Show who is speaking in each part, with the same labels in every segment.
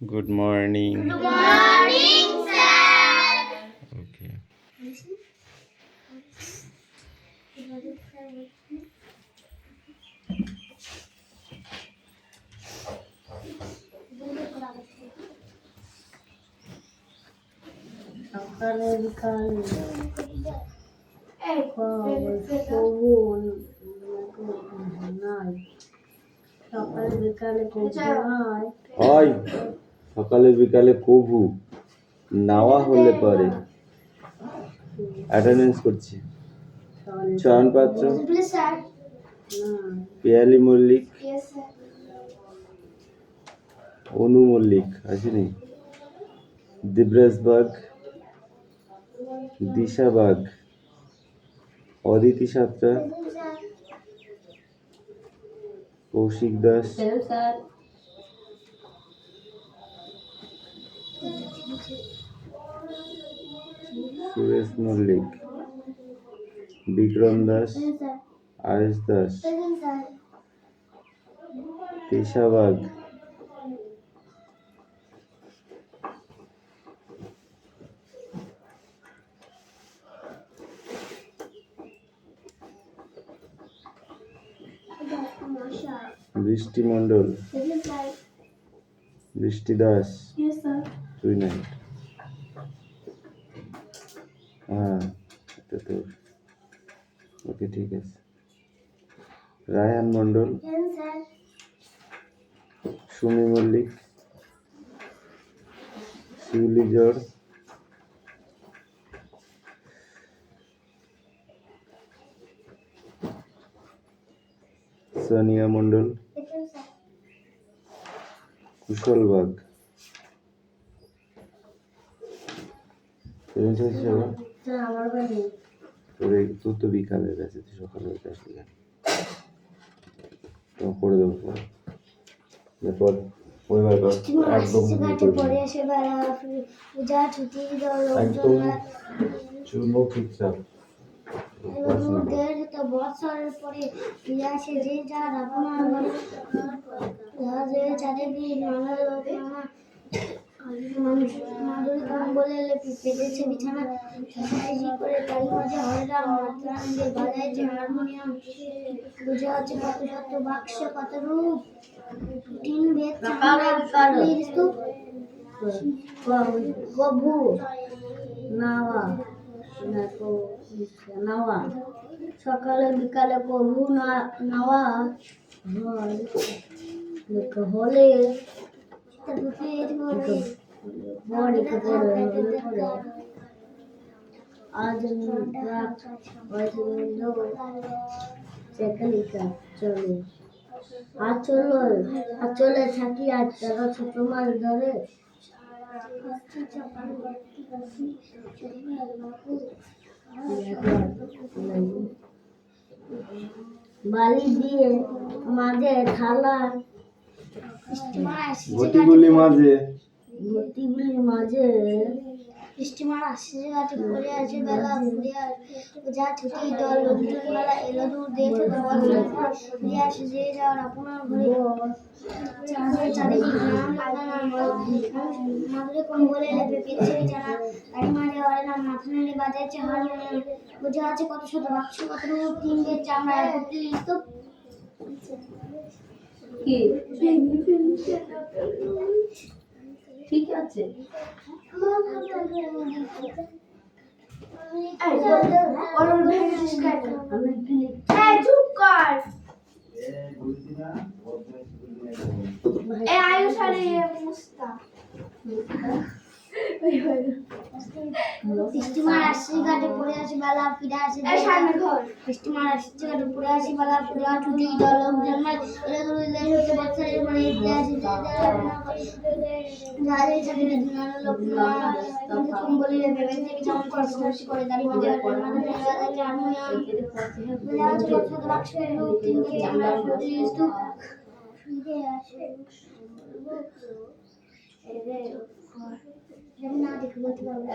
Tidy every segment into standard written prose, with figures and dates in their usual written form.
Speaker 1: Good morning.
Speaker 2: Good morning, sir.
Speaker 1: Okay.
Speaker 3: সকালে বিকালে নাই সকালে বিকালে নাই
Speaker 1: হয় সকালে বিকালে কভু নাওয়া হলে পরে অ্যাটেন্ডেন্স করছি। চয়ন পাত্র, পিয়ালি মল্লিক, অনু মল্লিক আসেনি, দিব্রাজ বাগ, দিশা বাগ, অদিতি সাত্রা, কৌশিক দাস, সুরেশ মল্লিক, বিক্রম দাস, আয়েশ দাস, তিশা বাগ, বৃষ্টি মণ্ডল, বৃষ্টি দাস, তুই নাই। হ্যাঁ এটা তোর। ওকে ঠিক আছে। রায়হান মণ্ডল, সুমি মল্লিক, শিউলি জড়, সানিয়া মণ্ডল, কুশল বাগ।
Speaker 3: আমার বাড়ি
Speaker 1: তোর তো বিকালে গেছে, তুই সকালে আসলি কেন? করে দেবো পর একদম চুমো ঠিকঠাক
Speaker 2: বছরের পরে ফিরে আসে যে যার আপনার চাঁদে দিয়ে বলে পেতেছে বিছানা করে তার মাঝে হরেরাম মাত্রাঙ্গে বাজাইছে হারমোনিয়াম। বুঝে হচ্ছে কত শত বাক্স কত রূপ তিন ভেদ
Speaker 3: গভু নাওয়া নাওয়া সকালে বিকালে প্রভু নাওয়া হলে আজ চলে চলে থাকি আজ তারা ছোট মাছ ধরে বালি দিয়ে মাঝে থালা
Speaker 1: গতিগুলি মাঝে
Speaker 2: স্টিমার আসছে ঘাটে পড়ে আছে বেলা যা ছুটি দল লোকজন মেলা এলো দূর দেশ ফিরে আসে যে যাওয়ার আপনার ঘরে চারিদিক মাদুরে কোন বলে লেপে পেয়েছে বিছানা গাড়ি মাঝে হরে না মাথা নেড়ে বাজাইছে হারমোনিয়াম। বোঝা আছে কত শত বাক্স কত রূপ তিন বেদ চামড়া তো
Speaker 3: ঠিক আছে
Speaker 2: চুপ কর আয়ুষ আর মুস্তা স্টিমার আসছে ঘাটে পড়ে আসে বেলা ফিরে আসে স্টিমার আসছে ঘাটে পড়ে আসে বেলা ফিরে ছুটি দল লোকজন এরা ধরে হচ্ছে বছরের মানে ফিরে আসে যাদের চাকরি লোক তুমি বলি ভেবে থেকে যেমন খরচ করে দাঁড়িয়ে মাঝে হারমোনিয়াম বাক্স তিন আমরা ফিরে আসে না দেখে বলতে পারবো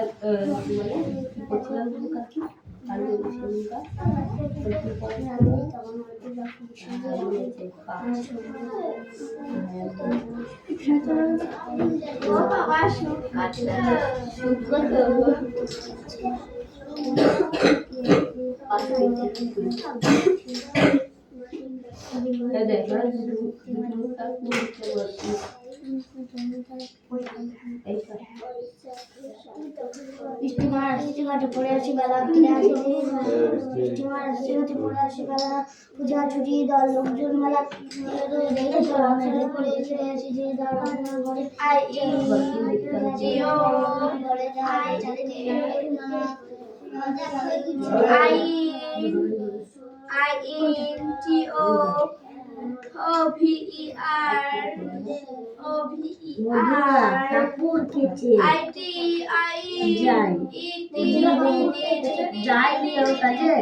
Speaker 2: স্টিমার আসছে ঘাটে পড়ে আসি বেলা ফিরে আসি স্টিমার আসছে ঘাটে পড়ে আসি বেলা পূজা ছুটি দল লোকজন মেলা দেখে চলে পড়ে ফিরে আসি যে দল আপনার ঘরে ঘরে যায় চারিদিকে
Speaker 3: কাপড় কেচে যাই নিয়ে ওর কাছে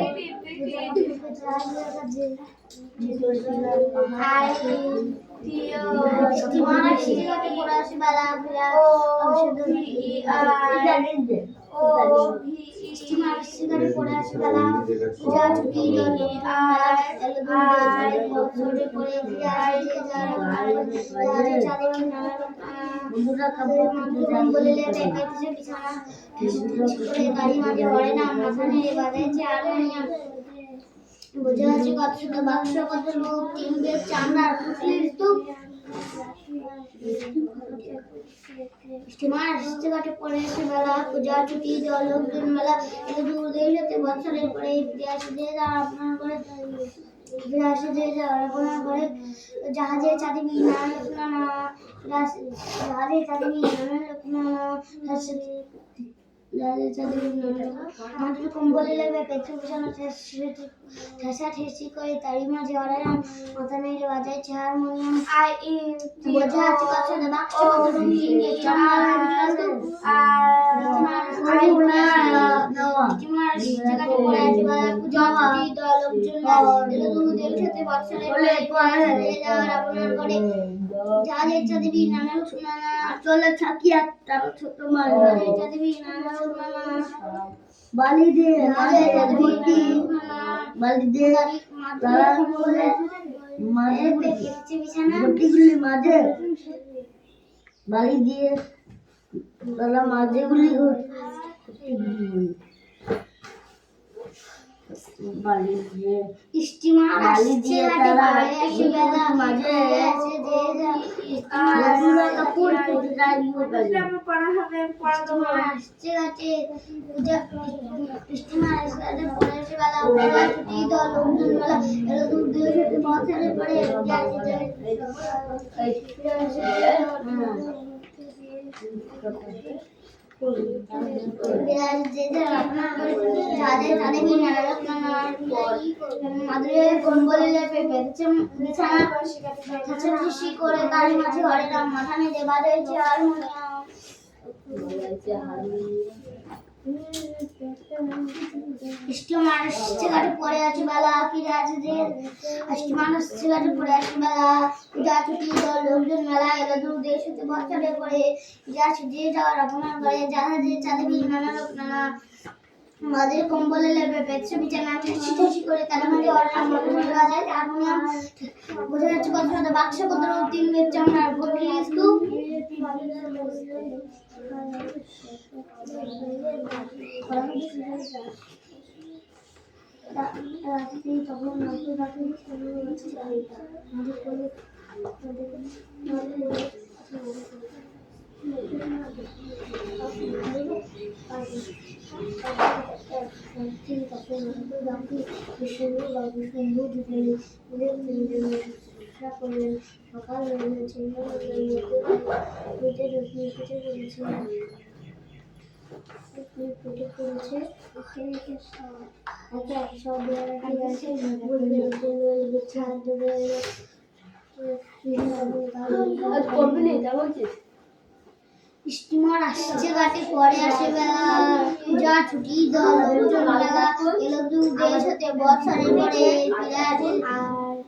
Speaker 3: বন্ধুরা কাপড়
Speaker 2: বোঝা যাচ্ছে কত ছোট বাক্স কত লোক তিন বেদ চামড়ার পুটলির স্তূপ স্টিমার আসছে ঘাটে পড়ে আসে বেলা পূজা ছুটি দল লোকজন মেলা এত দূর দেখলে বছরের পরে ফিরে আসে যে যারা আপনার করে ফিরে আসে যে যারা আপনার করে জাহাজে চাঁদিবি নানা জাহাজে চাঁদিবি নানা আমাদের কম্বলে লাগবে পেছু পিছনে ঠেসা ঠেসি করে তারই মাঝে অরারাম মাথা নেড়ে বাজাইছে হারমোনিয়াম বোঝা আছে কত বাক্স কত রঙিন জাহাজের চাঁদিবি নানা
Speaker 3: চলে থাকি আর তার ছোট মাছ
Speaker 2: চাঁদিবি নানা
Speaker 3: বালি দিয়ে ভর্তি বালি দিয়ে তারা মাঝে ভর্তিগুলি মাঝে বালি দিয়ে তারা মাঝেগুলি বালি দিয়ে
Speaker 2: স্টিমার
Speaker 3: বালি দিয়ে তারা মাঝে কাপড় কেটে যায়
Speaker 2: করে তার মাঝে ঘরে মাথা নেড়ে বাজাইছে হারমোনিয়াম স্টিমার আসছে ঘাটে পড়ে আছে বেলা ফিরে আছে যে স্টিমার আসছে ঘাটে পড়ে আছে বেলা পূজা ছুটি দল লোকজন মেলা এলো দূর দেশ হতে বছরে পড়ে যা যে যাওয়ার আপনার ঘরে জাহাজে চাঁদবি নানা লোক নানা মাদের কম্বলে লেবে পেছনে বিছানা ঠেসি ঠেসি করে তার মাঝে অরারাম মাথা নেড়ে বাজায় হারমোনিয়াম বোঝা যাচ্ছে কত ছোট বাক্স কত তিন বেদ চামড়ার ভর্তি স্তূপ সকাল স্টিমার আসছে ঘাটে পরে আসে বেলা পূজা ছুটি দল লোকজন মেলা এলো দূর দেশ হতে বছরের পরে ফিরে আসে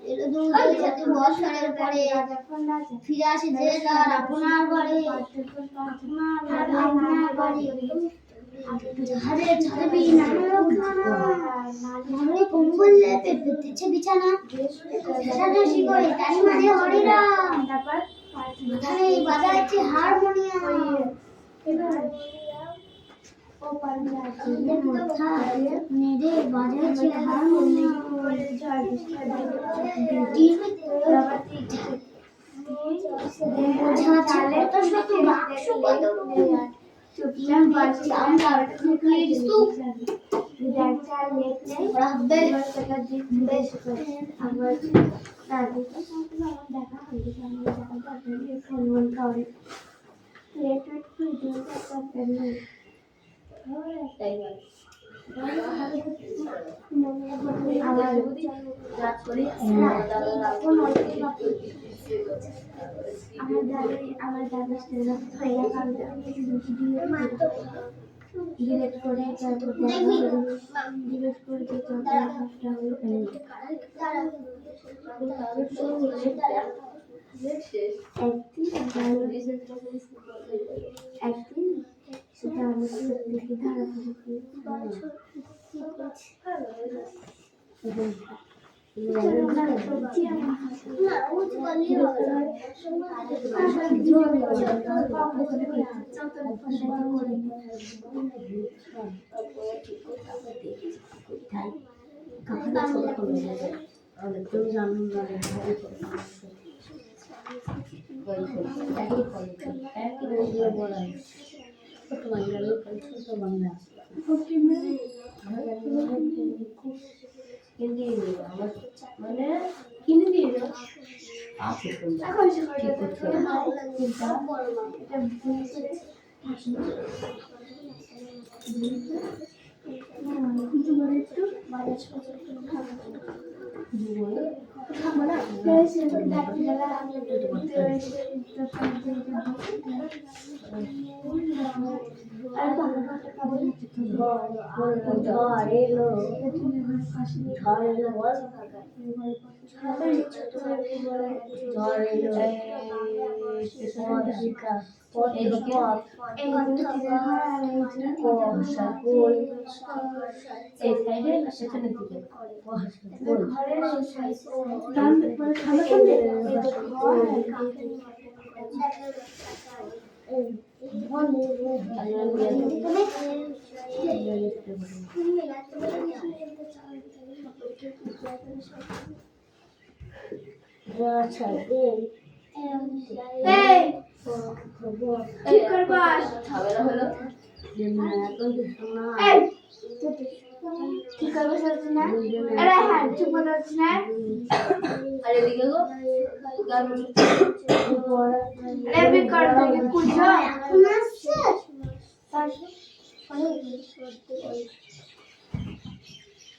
Speaker 2: এলো দূর দেশ হতে বছরের পরে ফিরে আসে যে যার আপনার ঘরে আপনার বাড়ি জাহাজে চাঁদবি নানা লোক মাদুরি কম্বল লেপে পেতেছে বিছানা, ঠেসাঠেসি করে তারি মাঝে হরিরাম, মাথায় বাজাচ্ছে হারমোনিয়াম। মাথা নেড়ে বাজাচ্ছে হারমোনিয়াম। বোঝা আছে কত শত বাক্স কত চামড়ার টুকরির স্তূপ।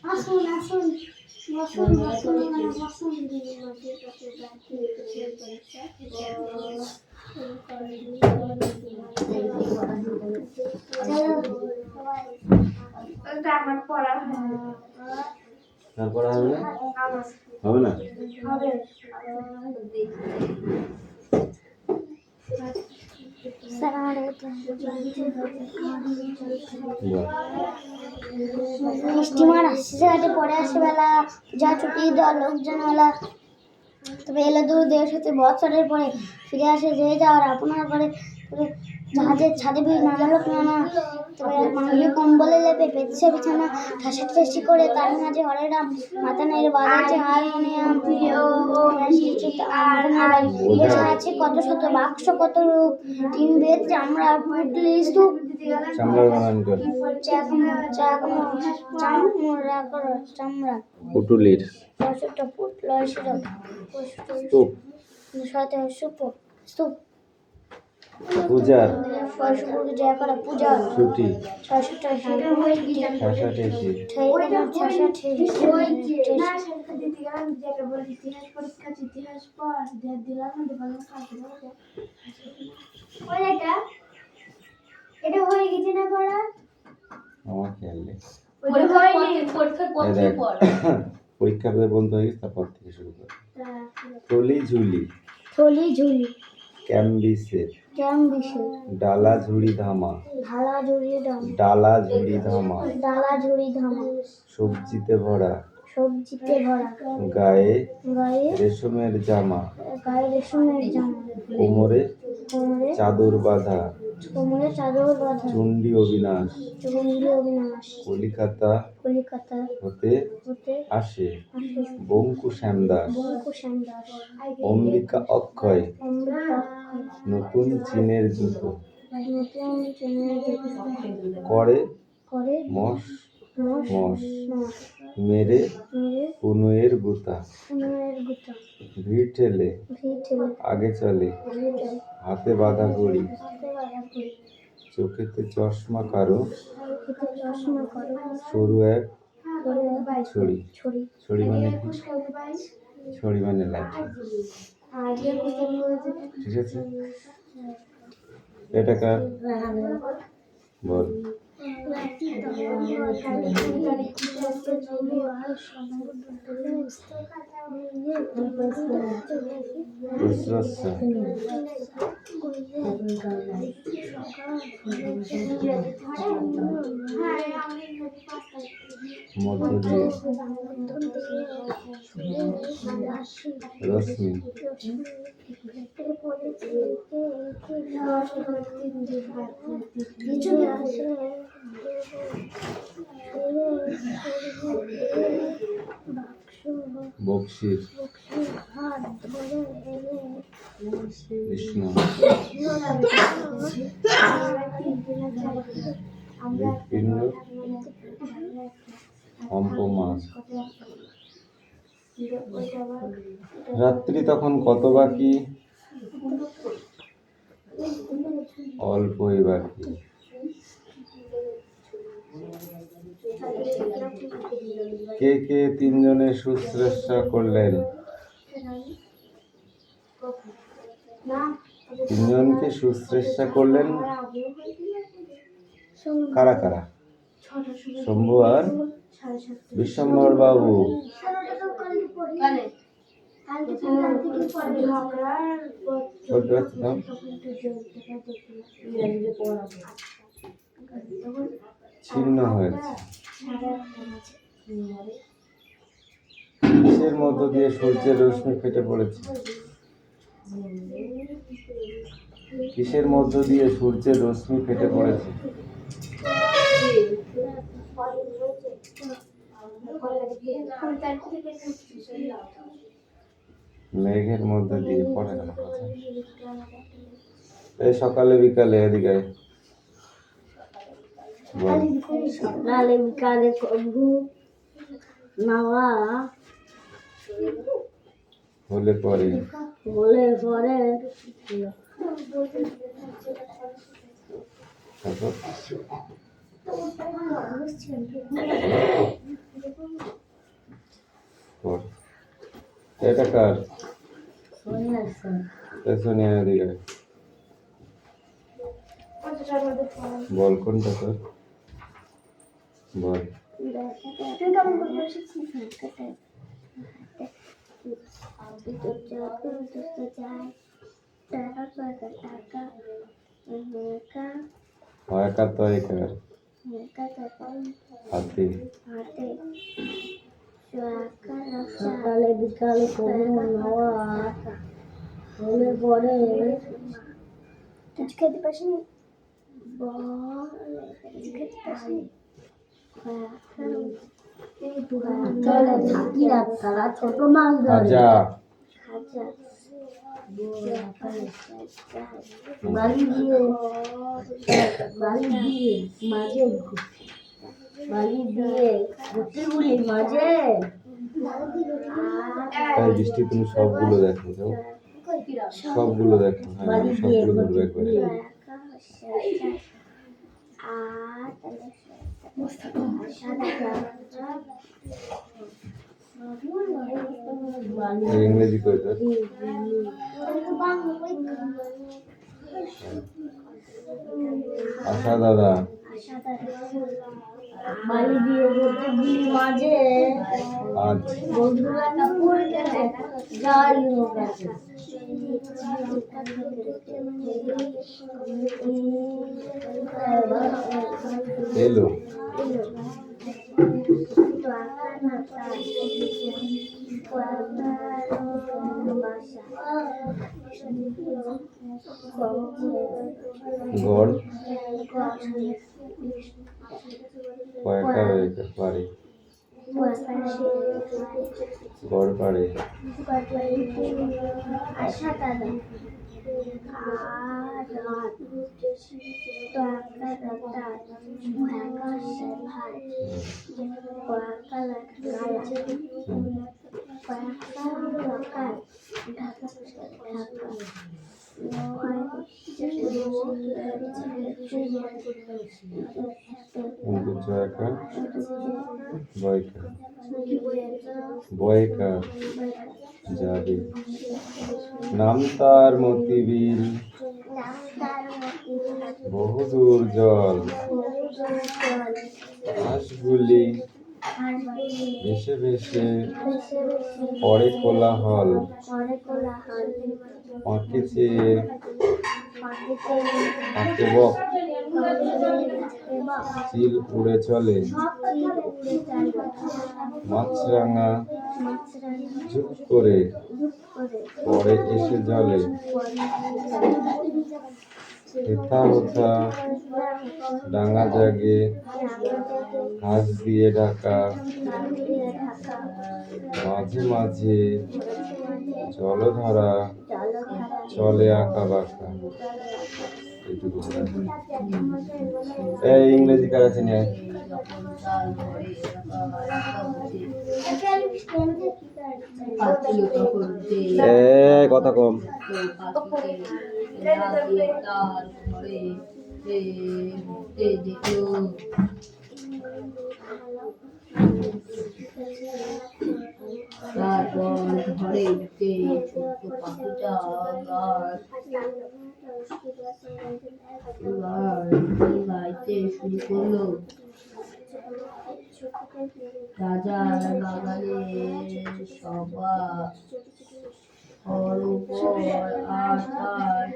Speaker 2: আসুন আসুন বসুন বসুন বসুন। আমার পড়া
Speaker 1: তারপর হবে না? হবে না?
Speaker 2: হবে। স্টিমার আসছে ঘাটে পরে আসে বেলা, যা ছুটি দেওয়া লোকজন মেলা। তবে এলো দূর দেশ হতে বছরের পরে ফিরে আসে যে যাওয়ার আপনার করে। জাহাজের ছাদে ভিড় নানা লোক নানা, তবে মাদুরি কম্বলে লেপে পেতেছে বিছানা, ঠেসাঠেসি করে তার মাঝে হরেরাম, মাথা নেড়ে বাজাচ্ছে হারমোনিয়াম। বোঝা আছে কত শত বাক্স কত রূপ, টিন বেদ চামড়া পুটলির স্তূপ।
Speaker 1: চামড়ার বানান কর। চামড়া পুটুলির স্তূপ। স্তূপ পূজার ছুটি
Speaker 2: এটা হয়ে গেছে না পড়া?
Speaker 1: আমার খেয়াল নেই। পরীক্ষা বন্ধ হয়ে গেছে, তারপর থেকে শুরু করে। থলি ঝুলি
Speaker 2: থলি ঝুলি
Speaker 1: ক্যাম্বিসের
Speaker 2: ক্যাম বিশে
Speaker 1: ডালা ঝুড়ি ধামা,
Speaker 2: ঢালা জড়িয়ে ডাম
Speaker 1: ডালা ঝুড়ি ধামা,
Speaker 2: ডালা ঝুড়ি ধামা
Speaker 1: সবজিতে ভরা,
Speaker 2: সবজিতে ভরা
Speaker 1: গায়ে
Speaker 2: গায়ে
Speaker 1: রেশমের জামা,
Speaker 2: গায়ে রেশমের জামা
Speaker 1: কোমরে
Speaker 2: কোমরে
Speaker 1: চাদর বাঁধা,
Speaker 2: কোমরে চাদর বাঁধা
Speaker 1: চণ্ডী অবিনাশ,
Speaker 2: চন্ডী অবিনাশ
Speaker 1: কলিকাতা
Speaker 2: কলিকাতা
Speaker 1: হতে
Speaker 2: হতে
Speaker 1: আসে,
Speaker 2: আসে
Speaker 1: বঙ্কু শ্যামদাস,
Speaker 2: বঙ্কু শ্যামদাস
Speaker 1: অম্বিকা অক্ষয়,
Speaker 2: অমৃতা
Speaker 1: নতুন চীনের জুতো,
Speaker 2: নতুন চেনের
Speaker 1: করে
Speaker 2: করে
Speaker 1: মস
Speaker 2: মশ
Speaker 1: মস,
Speaker 2: মশ
Speaker 1: মেরে
Speaker 2: মেরে
Speaker 1: পুনুয়ের গুতা,
Speaker 2: পুনরের গুতা
Speaker 1: ভিড় ঠেলে
Speaker 2: ভিড় ঠেলে
Speaker 1: আগে চলে,
Speaker 2: ভিড়
Speaker 1: হাতে বাঁধা ঘড়ি,
Speaker 2: হাতে বাঁধা করি
Speaker 1: চোখেতে চশমা কারো,
Speaker 2: খেতে চশমা করো
Speaker 1: সরু এক
Speaker 2: করে
Speaker 1: ছড়ি,
Speaker 2: ছড়ি
Speaker 1: ছড়ি মানে কি? ছড়ি মানে লাঠি,
Speaker 2: আগে
Speaker 1: ঠিক আছে? এটা কার? বল। রুদ্রাস্য, মধ্য দিয়ে, রশ্মি, বকশির, বিষ্ণু, হৃৎপিণ্ড, অম্পমা। রাত্রি তখন কত বাকি, অল্পই বাকি। কে কে তিনজনের শুশ্রূষা করলেন? তিনজনকে শুশ্রূষা করলেন কারা কারা? শম্ভু আর বিশ্বম্বর বাবু। বলতে পারছি না? ছিন্ন হয়েছে। কিসের মধ্য দিয়ে সূর্যের রশ্মি ফেটে পড়েছে? কিসের মধ্য দিয়ে সূর্যের রশ্মি ফেটে পড়েছে? মেঘের মধ্য দিয়ে। পড়ে না কথা। এই সকালে বিকালে এদিকে আয়। বল।
Speaker 3: সকালে বিকালে কবু নাওয়া
Speaker 1: হলে পরে
Speaker 3: হলে পরে
Speaker 1: তারপর পর। এটা কার? সোনিয়া এদিকে আয়। বল কোনটা তোর? বল। একা তো একার হাতে
Speaker 3: সকালে বিকালে কবু নাওয়া হলে পরে
Speaker 2: কিছু খেতে পাসনি
Speaker 3: থাকি না তারা ছোট মাছ ধরে
Speaker 1: আজা
Speaker 3: বাড়ি দিয়ে মাঝে বাড়ি দিয়ে ঘুরতেগুলি মাঝে
Speaker 1: তাই বৃষ্টি তুমি সবগুলো দেখো যাও, সবগুলো দেখো। হ্যাঁ আমি সবগুলো ধরবো একবারে। ইংরেজি কই তোর? আশা দাদা,
Speaker 3: বালি দিয়ে কতগুলি মাঝে
Speaker 1: আজ
Speaker 3: বন্ধুরা কাপড় গেছে যাই হোক আছে
Speaker 1: এলো গড় কয়টা পারে গড় পারে জয়কা বয়কা বয়কা যাবে নাম তার মতিবিল বহুদূর জল হাঁসগুলি ভেসে ভেসে পড়ে কোলাহল পাখি চেয়ে থাকে বক চিল উড়ে চলে মাছরাঙা ঝুপ করে পরে এসে জলে হেথা হোথা ডাঙা জাগে ঘাস দিয়ে ঢাকা মাঝে মাঝে জলধারা চলে আঁকা বাঁকা এইটুকু এই ইংরেজি কার আছে নিয়ে কথা কম
Speaker 3: তারপর ঘরে ঢুকে ছোট্ট পাখিটা গাইতে শুরু করলো রাজার বাগানে সবার উপর আর তার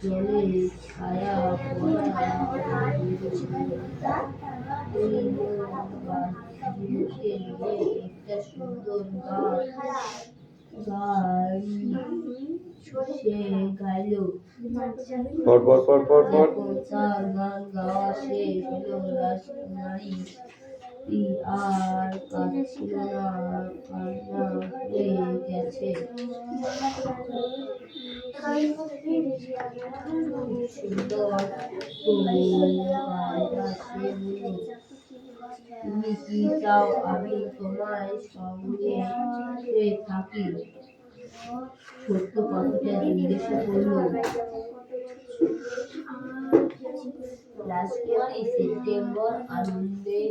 Speaker 3: জলে ছায়া পড়া একটা সুন্দর গান সে গাইল তার গান গাওয়া শেষ হলো রাজকুমারী আর কাঁদছিল না কান্না হয়ে গেছে সুন্দর তুমি কি চাও আমি তোমার সঙ্গে থাকি ছোট্ট পাখিটা জিজ্ঞাসা করলো রাজকুমারী সেপ্টেম্বর আনন্দে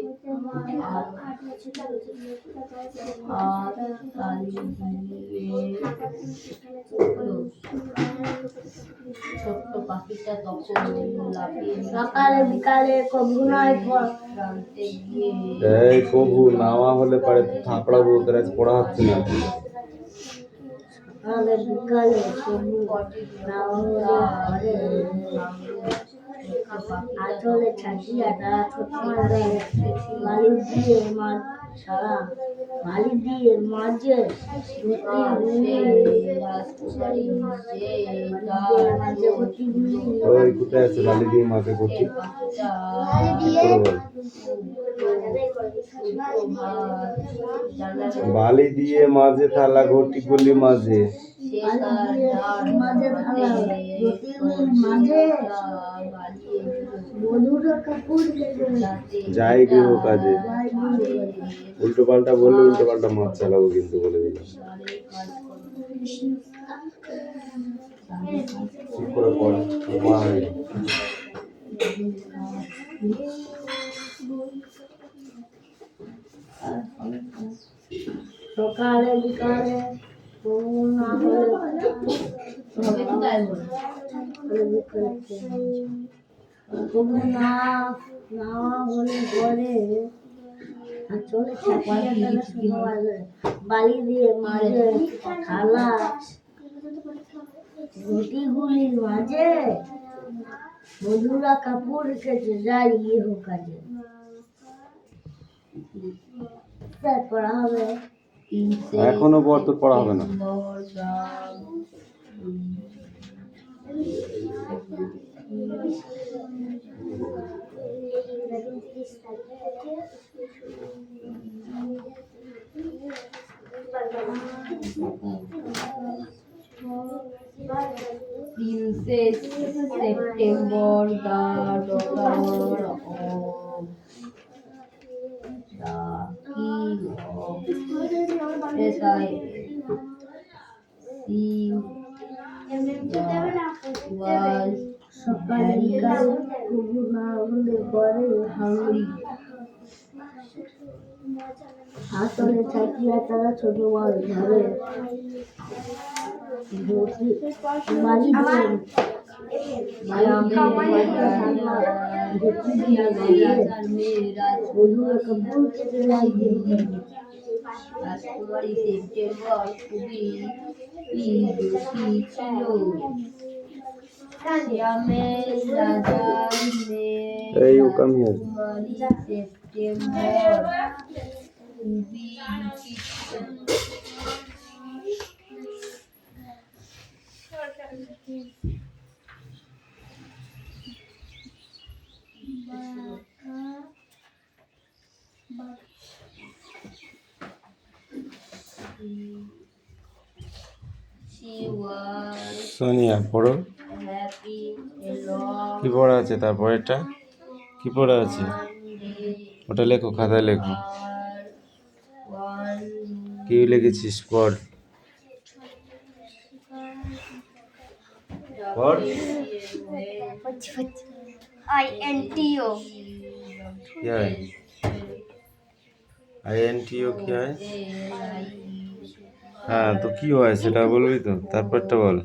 Speaker 3: ছোট্ট পাখিটা তখন লাফিয়ে সকালে বিকালে কবু নয় প্রান্তে গিয়ে
Speaker 1: এই কবু নাওয়া হলে পারে থাপড়াবো তোর আজ পড়া হচ্ছে না
Speaker 3: সকালে বিকালে কবু নাওয়া হলে আচলে ছাটিয়া তারা ছোট বালি দিয়ে মাছ ছাড়া বালি দিয়ে মাঝে
Speaker 1: ওই কোথায় আছে বালি দিয়ে মাকে করছি বালি দিয়ে মাঝে থালা ঘটি গুলি মাঝে যাই গৃহ কাজে উল্টো পাল্টা বললে উল্টো পাল্টা মাছ চালাবো কিন্তু বলে দিলাম ঠিক করে পড়
Speaker 3: সকালে বিকালে না হলে
Speaker 2: তবু না না বলে পরে আর চলে বালি দিয়ে মাঝে থালা রুটিগুলির মাঝে মধুরা কাপড় রেখেছে যাই ইয়ে হোক কাজে পড়া হবে
Speaker 1: এখনো তো পড়া হবে না।
Speaker 3: Princess September, the daughter of the king of Israel. She was
Speaker 2: সকালকার তবু না বলে পরে
Speaker 3: hungry.
Speaker 2: হাতলে থাকিয়া তারা ছোট মাছ ধরে বাড়ি
Speaker 3: রাজকুমারী সেপ্টেম্বর খুবই দোষী ছিল। শ্যামের রাজার মেয়ে
Speaker 1: এই কাম হিয়ার।
Speaker 3: রাজকুমারী সেপ্টেম্বর খুবই দুঃখী ছিল। She was
Speaker 1: সোনিয়া পড়ো।
Speaker 3: happy along
Speaker 1: কি পড়া আছে তারপরেরটা? কি পড়া আছে?
Speaker 3: day
Speaker 1: ওটা লেখো, খাতায় লেখো।
Speaker 3: one
Speaker 1: কি লিখেছিস পড়। পড়।
Speaker 2: INTO
Speaker 1: কি হয়? INTO কি হয়? হ্যাঁ, তো কি হয় সেটা বলবি তো, তারপরটা বল।